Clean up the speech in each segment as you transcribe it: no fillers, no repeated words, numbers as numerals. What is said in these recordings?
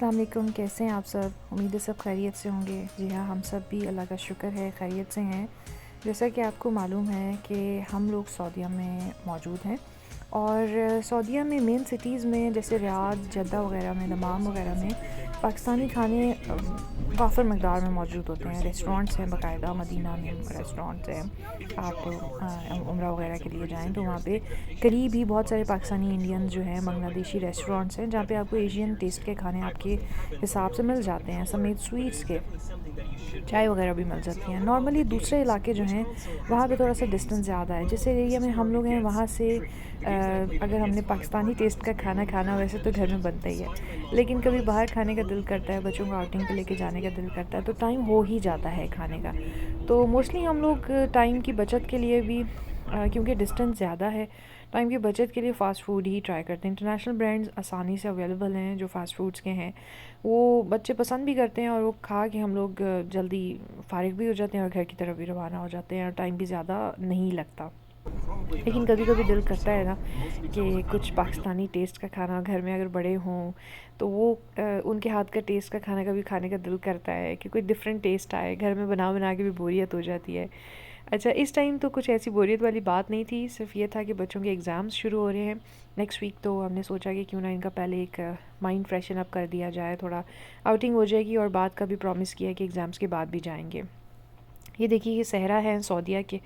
अस्सलाम वालेकुम। कैसे हैं आप सब? उम्मीद है सब खैरियत से होंगे। जी हाँ, हम सब भी अल्लाह का शुक्र है खैरियत से हैं। जैसा कि आपको मालूम है कि हम लोग सऊदीया में मौजूद हैं और सऊदीया में मेन सिटीज़ में जैसे रियाद, जद्दा वगैरह में, दमाम वगैरह में पाकिस्तानी खाने वाफ़र मकदार में मौजूद होते हैं। रेस्टोरेंट्स हैं बाकायदा, मदीना में रेस्टोरेंट्स हैं। आप उम्रा वगैरह के लिए जाएँ तो वहाँ पे करीब ही बहुत सारे पाकिस्तानी, इंडियन जो हैं, बांग्लादेशी रेस्टोरेंट्स हैं जहाँ पे आपको एशियन टेस्ट के खाने आपके हिसाब से मिल जाते हैं, समेत स्वीट्स के। चाय वगैरह भी मिल जाती हैं। नॉर्मली दूसरे इलाके जो हैं वहाँ पे थोड़ा सा डिस्टेंस ज़्यादा है। जिस एरिया में हम लोग हैं वहाँ से अगर हमने पाकिस्तानी टेस्ट का खाना खाना, वैसे तो घर में बनता ही है, लेकिन कभी बाहर खाने का दिल करता है, बच्चों को आउटिंग पे लेके जाने का दिल करता है, तो टाइम हो ही जाता है खाने का। तो मोस्टली हम लोग टाइम की बचत के लिए भी क्योंकि डिस्टेंस ज़्यादा है, टाइम की बचत के लिए फ़ास्ट फूड ही ट्राई करते हैं। इंटरनेशनल ब्रांड्स आसानी से अवेलेबल हैं जो फ़ास्ट फूड्स के हैं, वो बच्चे पसंद भी करते हैं और वो खा के हम लोग जल्दी फ़ारिग भी हो जाते हैं और घर की तरफ भी रवाना हो जाते हैं और टाइम भी ज़्यादा नहीं लगता। लेकिन कभी कभी दिल करता है ना कि कुछ पाकिस्तानी टेस्ट का खाना घर में अगर बड़े हों तो वो उनके हाथ का टेस्ट का खाना कभी खाने का दिल करता है कि कोई डिफरेंट टेस्ट आए। घर में बना बना के भी बोरियत हो जाती है। अच्छा, इस टाइम तो कुछ ऐसी बोरियत वाली बात नहीं थी, सिर्फ ये था कि बच्चों के एग्ज़ाम्स शुरू हो रहे हैं नेक्स्ट वीक, तो हमने सोचा कि क्यों ना इनका पहले एक माइंड फ्रेशन अप कर दिया जाए, थोड़ा आउटिंग हो जाएगी और बाद का भी प्रॉमिस किया कि एग्ज़ाम्स के बाद भी जाएंगे। ये देखिए, ये सहरा है सऊदीया के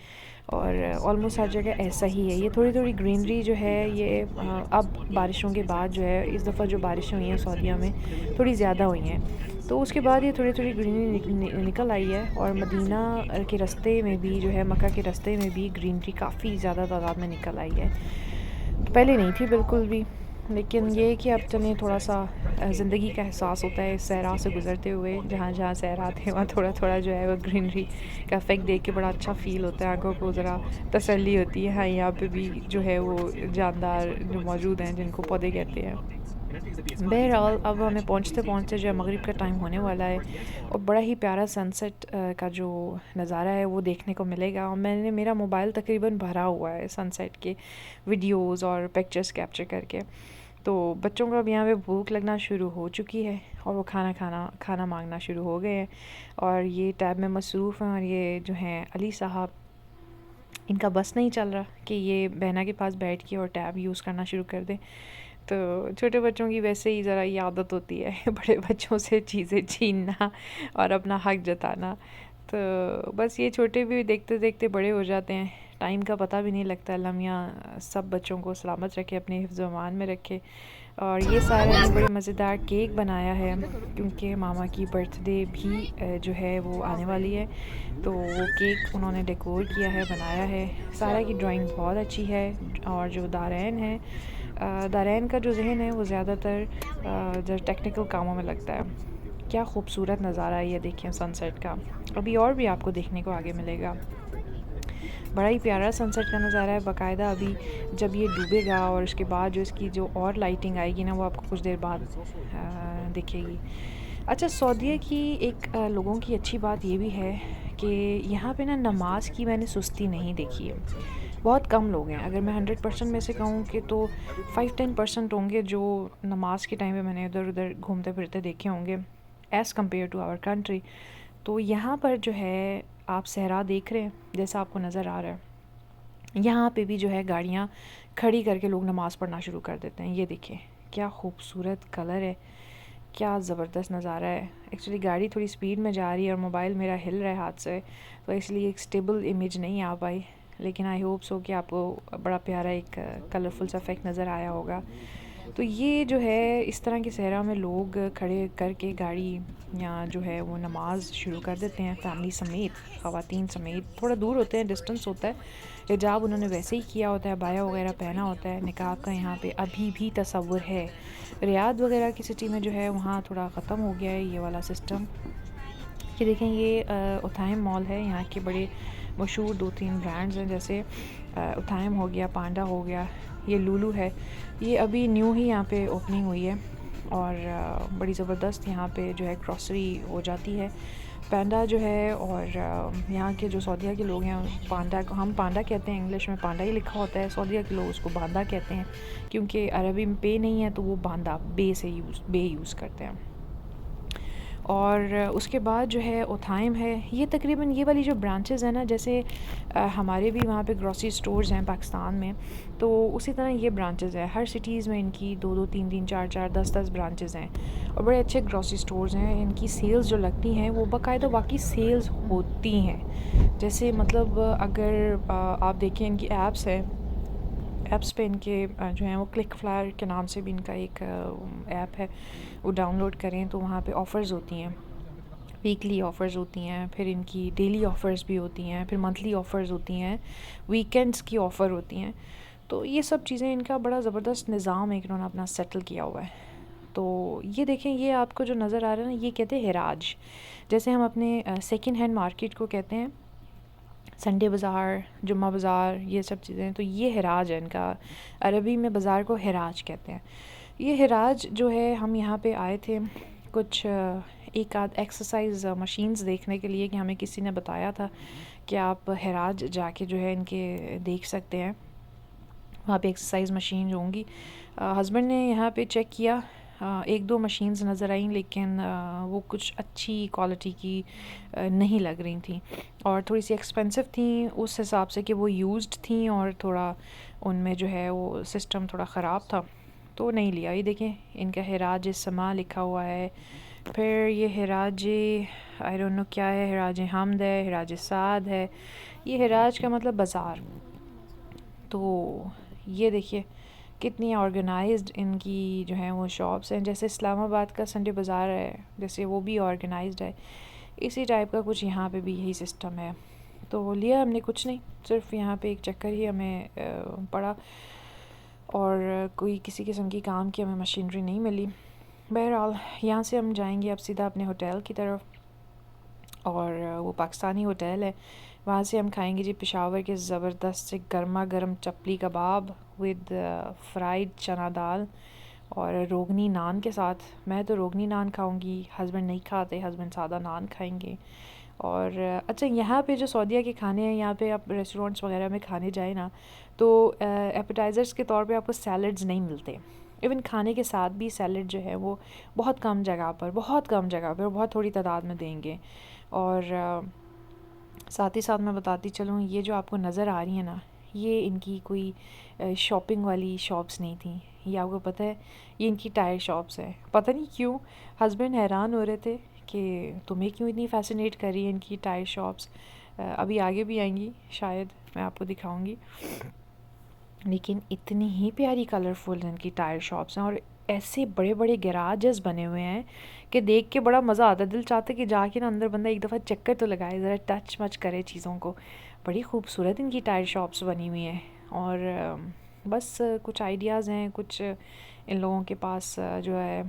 और ऑलमोस्ट हर जगह ऐसा ही है। ये थोड़ी थोड़ी ग्रीनरी जो है ये अब बारिशों के बाद जो है, इस दफ़ा जो बारिशें हुई हैं सऊदीया में थोड़ी ज़्यादा हुई हैं, तो उसके बाद ये थोड़ी थोड़ी ग्रीनरी निकल आई है। और मदीना के रास्ते में भी जो है, मक्का के रास्ते में भी ग्रीनरी काफ़ी ज़्यादा तादाद में निकल आई है। पहले नहीं थी बिल्कुल भी, लेकिन ये कि अब चलें थोड़ा सा ज़िंदगी का एहसास होता है इस सहरा से गुज़रते हुए। जहाँ जहाँ सहराते हैं वहाँ थोड़ा थोड़ा जो है वो ग्रीनरी का इफ़ेक्ट देख के बड़ा अच्छा फ़ील होता है, आंखों को ज़रा तसल्ली होती है। हाँ, यहाँ पे भी जो है वो जानदार जो मौजूद हैं जिनको पौधे कहते हैं। बहरहाल अब हमें पहुँचते पहुँचते जो है मगरिब का टाइम होने वाला है और बड़ा ही प्यारा सनसेट का जो नज़ारा है वो देखने को मिलेगा। और मैंने मेरा मोबाइल तकरीबन भरा हुआ है सनसेट के वीडियोस और पिक्चर्स कैप्चर करके। तो बच्चों को अब यहाँ पे भूख लगना शुरू हो चुकी है और वो खाना मांगना शुरू हो गए हैं और ये टैब में मसरूफ़ हैं। और ये जो हैं अली साहब, इनका बस नहीं चल रहा कि ये बहना के पास बैठ के और टैब यूज़ करना शुरू कर दें। तो छोटे बच्चों की वैसे ही ज़रा ये आदत होती है बड़े बच्चों से चीज़ें छीनना और अपना हक जताना। तो बस ये छोटे भी देखते देखते बड़े हो जाते हैं, टाइम का पता भी नहीं लगता। अल्लाह मियाँ सब बच्चों को सलामत रखे, अपने हिफ्ज़ व अमान में रखे। और ये सारा ने बड़े मज़ेदार केक बनाया है क्योंकि मामा की बर्थडे भी जो है वो आने वाली है, तो वो केक उन्होंने डेकोर किया है, बनाया है। सारा की ड्राइंग बहुत अच्छी है। और जो दारैन है, दारैन का जो जहन है वो ज़्यादातर जो टेक्निकल कामों में लगता है। क्या खूबसूरत नज़ारा है ये, देखें सनसेट का। अभी और भी आपको देखने को आगे मिलेगा। बड़ा ही प्यारा सनसेट का नज़ारा है बाकायदा। अभी जब ये डूबेगा और उसके बाद जो इसकी जो और लाइटिंग आएगी ना, वो आपको कुछ देर बाद दिखेगी। अच्छा, सऊदीया की एक लोगों की अच्छी बात ये भी है कि यहाँ पे ना नमाज की मैंने सुस्ती नहीं देखी है। बहुत कम लोग हैं, अगर मैं 100% में से कहूँ कि तो 5-10% होंगे जो नमाज के टाइम पे मैंने इधर उधर घूमते फिरते देखे होंगे as compared to our country. तो यहाँ पर जो है आप सहरा देख रहे हैं जैसा आपको नज़र आ रहा है, यहाँ पे भी जो है गाड़ियाँ खड़ी करके लोग नमाज़ पढ़ना शुरू कर देते हैं। ये देखिए क्या खूबसूरत कलर है, क्या ज़बरदस्त नज़ारा है। एक्चुअली गाड़ी थोड़ी स्पीड में जा रही है और मोबाइल मेरा हिल रहा है हाथ से, तो इसलिए एक स्टेबल इमेज नहीं आ पाई, लेकिन आई होप सो कि आपको बड़ा प्यारा एक कलरफुल सा इफेक्ट नज़र आया होगा। तो ये जो है इस तरह के सहरा में लोग खड़े करके गाड़ी या जो है वो नमाज शुरू कर देते हैं, फैमिली समेत, ख़वातीन समेत। थोड़ा दूर होते हैं, डिस्टेंस होता है, हिजाब उन्होंने वैसे ही किया होता है, बाया वगैरह पहना होता है। निकाब का यहाँ पे अभी भी तसव्वुर है। रियाद वगैरह की सिटी में जो है वहाँ थोड़ा ख़त्म हो गया है ये वाला सिस्टम। कि देखें ये उथाइम मॉल है, यहाँ के बड़े मशहूर 2-3 ब्रांड्स हैं, जैसे उथाइम हो गया, पांडा हो गया, ये लुलु है। ये अभी न्यू ही यहाँ पे ओपनिंग हुई है और बड़ी ज़बरदस्त यहाँ पे जो है ग्रॉसरी हो जाती है। पांडा जो है, और यहाँ के जो सऊदीया के लोग हैं, पांडा को हम पांडा कहते हैं, इंग्लिश में पांडा ही लिखा होता है, सऊदीया के लोग उसको बांदा कहते हैं क्योंकि अरबी में पे नहीं है तो वो बांदा बे यूज़ करते हैं। और उसके बाद जो है ओथाइम है। ये तकरीबन ये वाली जो ब्रांचेस हैं ना, जैसे हमारे भी वहाँ पे ग्रॉसरी स्टोर्स हैं पाकिस्तान में, तो उसी तरह ये ब्रांचेस हैं हर सिटीज़ में। इनकी 2-2 3-3 4-4 10-10 ब्रांचेस हैं और बड़े अच्छे ग्रॉसरी स्टोर्स हैं। इनकी सेल्स जो लगती हैं वो बाकायदा वाकई सेल्स होती हैं। जैसे मतलब अगर आप देखें इनकी ऐप्स हैं, ऐप्स पे इनके जो हैं वो क्लिक फ्लायर के नाम से भी इनका एक ऐप है, वो डाउनलोड करें तो वहाँ पे ऑफ़र्स होती हैं, वीकली ऑफ़र्स होती हैं, फिर इनकी डेली ऑफ़र्स भी होती हैं, फिर मंथली ऑफ़र्स होती हैं, वीकेंड्स की ऑफ़र होती हैं। तो ये सब चीज़ें इनका बड़ा ज़बरदस्त निज़ाम है कि इन्होंने अपना सेटल किया हुआ है। तो ये देखें, ये आपको जो नज़र आ रहा है ना, ये कहते हैं हिराज। जैसे हम अपने सेकंड हैंड मार्केट को कहते हैं संडे बाज़ार, जुम्मा बाज़ार, ये सब चीज़ें, तो ये हिराज है इनका। अरबी में बाज़ार को हिराज कहते हैं। ये हिराज जो है, हम यहाँ पे आए थे कुछ एक आध एक्सरसाइज मशीन्स देखने के लिए, कि हमें किसी ने बताया था कि आप हिराज जाके जो है इनके देख सकते हैं, वहाँ पे एक्सरसाइज मशीन होंगी। हस्बैंड ने यहाँ पे चेक किया, एक दो मशीन्स नज़र आई, लेकिन वो कुछ अच्छी क्वालिटी की नहीं लग रही थी और थोड़ी सी एक्सपेंसिव थी उस हिसाब से कि वो यूज्ड थी और थोड़ा उनमें जो है वो सिस्टम थोड़ा ख़राब था, तो नहीं लिया। ये देखें, इनका हिराज समा लिखा हुआ है। फिर ये हिराज आई डोंट नो क्या है, हिराज हमद है, हिराज साद है। ये हिराज का मतलब बाज़ार। तो ये देखिए कितनी ऑर्गेनाइज्ड इनकी जो है वो शॉप्स हैं। जैसे इस्लामाबाद का संडे बाज़ार है, जैसे वो भी ऑर्गेनाइज्ड है, इसी टाइप का कुछ यहाँ पे भी यही सिस्टम है। तो लिया हमने कुछ नहीं, सिर्फ यहाँ पे एक चक्कर ही हमें पड़ा और कोई किसी किस्म की काम की हमें मशीनरी नहीं मिली। बहरहाल यहाँ से हम जाएंगे अब सीधा अपने होटल की तरफ, और वो पाकिस्तानी होटल है। वहाँ से हम खाएंगे जी पेशावर के ज़बरदस्त से गर्मा गर्म चपली कबाब विद फ्राइड चना दाल और रोगनी नान के साथ। मैं तो रोगनी नान खाऊंगी, हस्बैंड नहीं खाते, हस्बैंड सादा नान खाएंगे। और अच्छा, यहाँ पे जो सऊदीया के खाने हैं, यहाँ पे आप रेस्टोरेंट्स वगैरह में खाने जाए ना, तो एपेटाइज़र्स के तौर पे आपको सैलड्स नहीं मिलते। इवन खाने के साथ भी सैलड जो है वो बहुत कम जगह पर, बहुत कम जगह पर, बहुत थोड़ी तादाद में देंगे। और साथ ही साथ मैं बताती चलूँ, ये जो आपको नज़र आ रही है ना, ये इनकी कोई शॉपिंग वाली शॉप्स नहीं थी। ये आपको पता है, ये इनकी टायर शॉप्स है। पता नहीं क्यों हस्बैंड हैरान हो रहे थे कि तुम्हें क्यों इतनी फैसिनेट कर रही है इनकी टायर शॉप्स। अभी आगे भी आएंगी, शायद मैं आपको दिखाऊंगी, लेकिन इतनी ही प्यारी कलरफुल इनकी टायर शॉप्स हैं और ऐसे बड़े बड़े गैराजेस बने हुए हैं कि देख के बड़ा मज़ा आता है। दिल चाहता है कि जाके ना अंदर बंदा एक दफ़ा चक्कर तो लगाए, ज़रा टच मच करे चीज़ों को। बड़ी खूबसूरत इनकी टायर शॉप्स बनी हुई हैं। और बस कुछ आइडियाज़ हैं कुछ इन लोगों के पास, जो है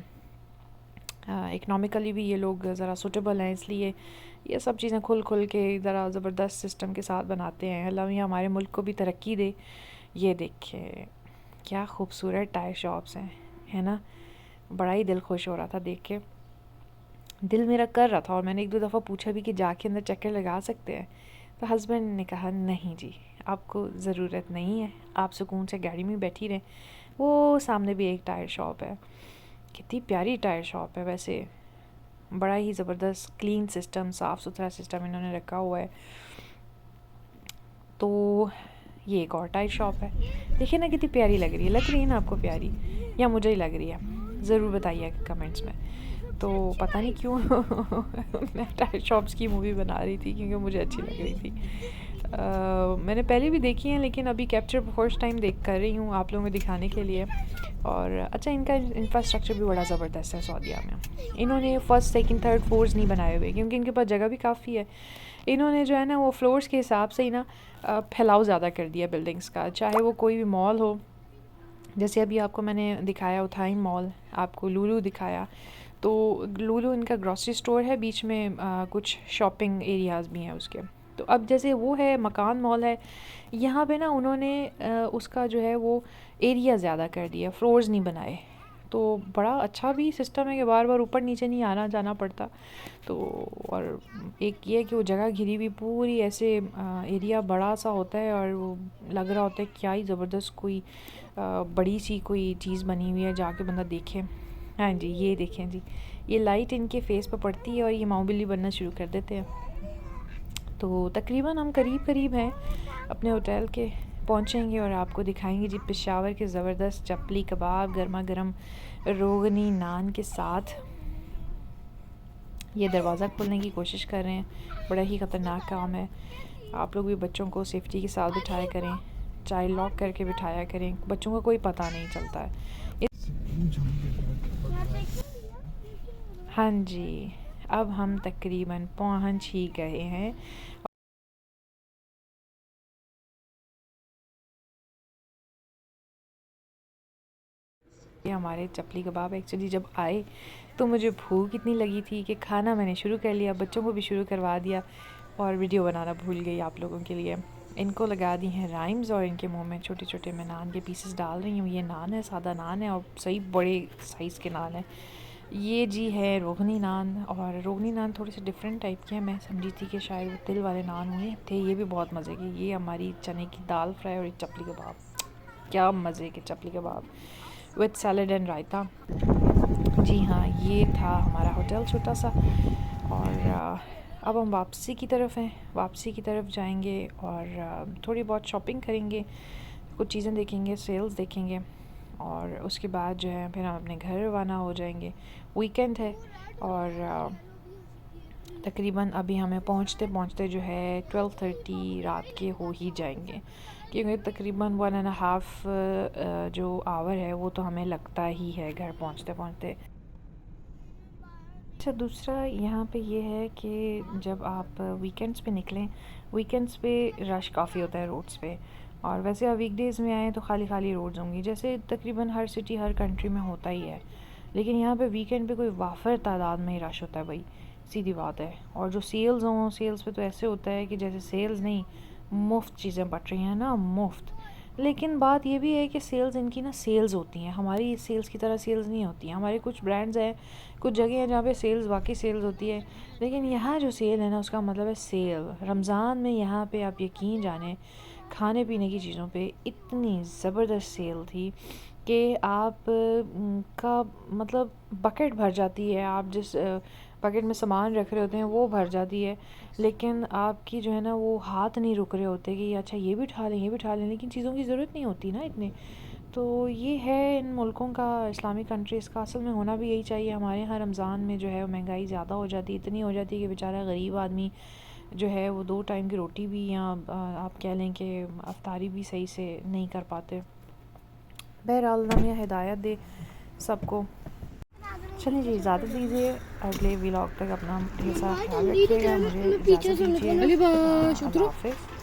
इकनॉमिकली भी ये लोग ज़रा सूटेबल हैं, इसलिए ये सब चीज़ें खुल खुल के ज़रा ज़बरदस्त सिस्टम के साथ बनाते हैं। अल्लाह मियां हमारे मुल्क को भी तरक्की दे। ये देखिए क्या खूबसूरत टायर शॉप्स हैं, है ना। बड़ा ही दिल खुश हो रहा था देख के, दिल मेरा कर रहा था। और मैंने एक दो दफ़ा पूछा भी कि जाके अंदर चक्कर लगा सकते हैं, तो हस्बैंड ने कहा नहीं जी, आपको ज़रूरत नहीं है, आप सुकून से गाड़ी में बैठी रहें। वो सामने भी एक टायर शॉप है, कितनी प्यारी टायर शॉप है वैसे, बड़ा ही ज़बरदस्त क्लीन सिस्टम, साफ़ सुथरा सिस्टम इन्होंने रखा हुआ है। तो ये एक और टायर शॉप है, देखिए ना कितनी प्यारी लग रही है ना आपको प्यारी, या मुझे ही लग रही है, ज़रूर बताइएगा कमेंट्स में। तो पता नहीं क्यों मैं टायर शॉप्स की मूवी बना रही थी क्योंकि मुझे अच्छी लग रही थी। मैंने पहले भी देखी हैं, लेकिन अभी कैप्चर फर्स्ट टाइम देख कर रही हूँ आप लोगों को दिखाने के लिए। और अच्छा, इनका इंफ्रास्ट्रक्चर भी बड़ा ज़बरदस्त है सऊदीया में। इन्होंने फर्स्ट सेकंड थर्ड फ्लोर्स नहीं बनाए हुए क्योंकि इनके पास जगह भी काफ़ी है। इन्होंने जो है ना वो फ्लोर्स के हिसाब से ही ना फैलाव ज़्यादा कर दिया बिल्डिंग्स का, चाहे वो कोई भी मॉल हो। जैसे अभी आपको मैंने दिखाया उथाइम मॉल, आपको लुलु दिखाया, तो लुलु इनका ग्रॉसरी स्टोर है, बीच में कुछ शॉपिंग एरियाज़ भी हैं उसके। तो अब जैसे वो है मकान मॉल है, यहाँ पे ना उन्होंने उसका जो है वो एरिया ज़्यादा कर दिया, फ्लोर्स नहीं बनाए। तो बड़ा अच्छा भी सिस्टम है कि बार बार ऊपर नीचे नहीं आना जाना पड़ता। तो और एक ये है कि वो जगह घिरी हुई पूरी ऐसे एरिया बड़ा सा होता है और वो लग रहा होता है क्या ही ज़बरदस्त कोई बड़ी सी कोई चीज़ बनी हुई है, जाके बंदा देखे। हाँ जी, ये देखें जी, ये लाइट इनके फेस पर पड़ती है और ये माऊ बिल्ली बनना शुरू कर देते हैं। तो तकरीबन हम करीब करीब हैं अपने होटल के, पहुंचेंगे और आपको दिखाएंगे जी पेशावर के ज़बरदस्त चपली कबाब गर्मा गर्म रोगनी नान के साथ। ये दरवाज़ा खोलने की कोशिश कर रहे हैं, बड़ा ही ख़तरनाक काम है। आप लोग भी बच्चों को सेफ्टी के साथ बिठाया करें, चाइल्ड लॉक करके बिठाया करें, बच्चों का कोई पता नहीं चलता है। हाँ जी, अब हम तकरीबन पहुंच ही गए हैं। ये हमारे चपली कबाब एक्चुअली जब आए तो मुझे भूख इतनी लगी थी कि खाना मैंने शुरू कर लिया, बच्चों को भी शुरू करवा दिया और वीडियो बनाना भूल गई आप लोगों के लिए। इनको लगा दी हैं राइम्स और इनके मुंह में छोटे छोटे मैं नान के पीसेस डाल रही हूँ। ये नान है, सादा नान है और सही बड़े साइज़ के नान है। ये जी है रोगनी नान, और रोगनी नान थोड़े से डिफरेंट टाइप के हैं। मैं समझी थी कि शायद वो तिल वाले नान हुए थे, ये भी बहुत मज़े के। ये हमारी चने की दाल फ्राई और एक चपली कबाब, क्या मज़े के चपली कबाब विद सैलड एंड रायता। जी हाँ, ये था हमारा होटल छोटा सा। और अब हम वापसी की तरफ हैं, वापसी की तरफ जाएंगे और थोड़ी बहुत शॉपिंग करेंगे, कुछ चीज़ें देखेंगे, सेल्स देखेंगे और उसके बाद जो है फिर हम अपने घर रवाना हो जाएंगे। वीकेंड है और तकरीबन अभी हमें पहुंचते पहुंचते जो है 12:30 रात के हो ही जाएंगे, क्योंकि तकरीबन 1.5 जो आवर है वो तो हमें लगता ही है घर पहुंचते पहुंचते। अच्छा, दूसरा यहाँ पे ये है कि जब आप वीकेंड्स पे निकलें, वीकेंड्स पे रश काफ़ी होता है रोड्स पे, और वैसे आप वीकडेज़ में आएँ तो खाली खाली रोड्स होंगी, जैसे तकरीबन हर सिटी हर कंट्री में होता ही है। लेकिन यहाँ पे वीकेंड पे कोई वाफर तादाद में ही रश होता है भाई, सीधी बात है। और जो सेल्स हों, सेल्स पे तो ऐसे होता है कि जैसे सेल्स नहीं, मुफ्त चीज़ें बट रही हैं ना, मुफ्त। लेकिन बात ये भी है कि सेल्स इनकी ना सेल्स होती हैं, हमारी सेल्स की तरह सेल्स नहीं होती हैं। हमारे कुछ ब्रांड्स हैं, कुछ जगह हैं जहाँ पे सेल्स वाकई सेल्स होती है, लेकिन यहाँ जो सेल है ना उसका मतलब है सेल। रमज़ान में यहाँ पे आप यकीन जाने खाने पीने की चीज़ों पे इतनी ज़बरदस्त सेल थी कि आप का मतलब बकेट भर जाती है। आप जिस बकेट में सामान रख रहे होते हैं वो भर जाती है, लेकिन आपकी जो है ना वो हाथ नहीं रुक रहे होते कि अच्छा ये भी उठा लें, ये भी उठा लें, लेकिन चीज़ों की ज़रूरत नहीं होती ना इतने। तो ये है इन मुल्कों का, इस्लामिक कंट्रीज़ का असल में होना भी यही चाहिए। हमारे यहाँ रमज़ान में जो है महंगाई ज़्यादा हो जाती है, इतनी हो जाती है कि बेचारा गरीब आदमी जो है वो 2 टाइम की रोटी भी, या आप कह लें कि अफ्तारी भी सही से नहीं कर पाते। बहरहाल अल्लाह हिदायत दे सबको। चलिए जी, इजाज़त दीजिए, अगले व्लॉग तक अपना ढेर सारा ख्याल रखिएगा, मुझे इजाज़त दीजिए, अल्लाह हाफ़िज़।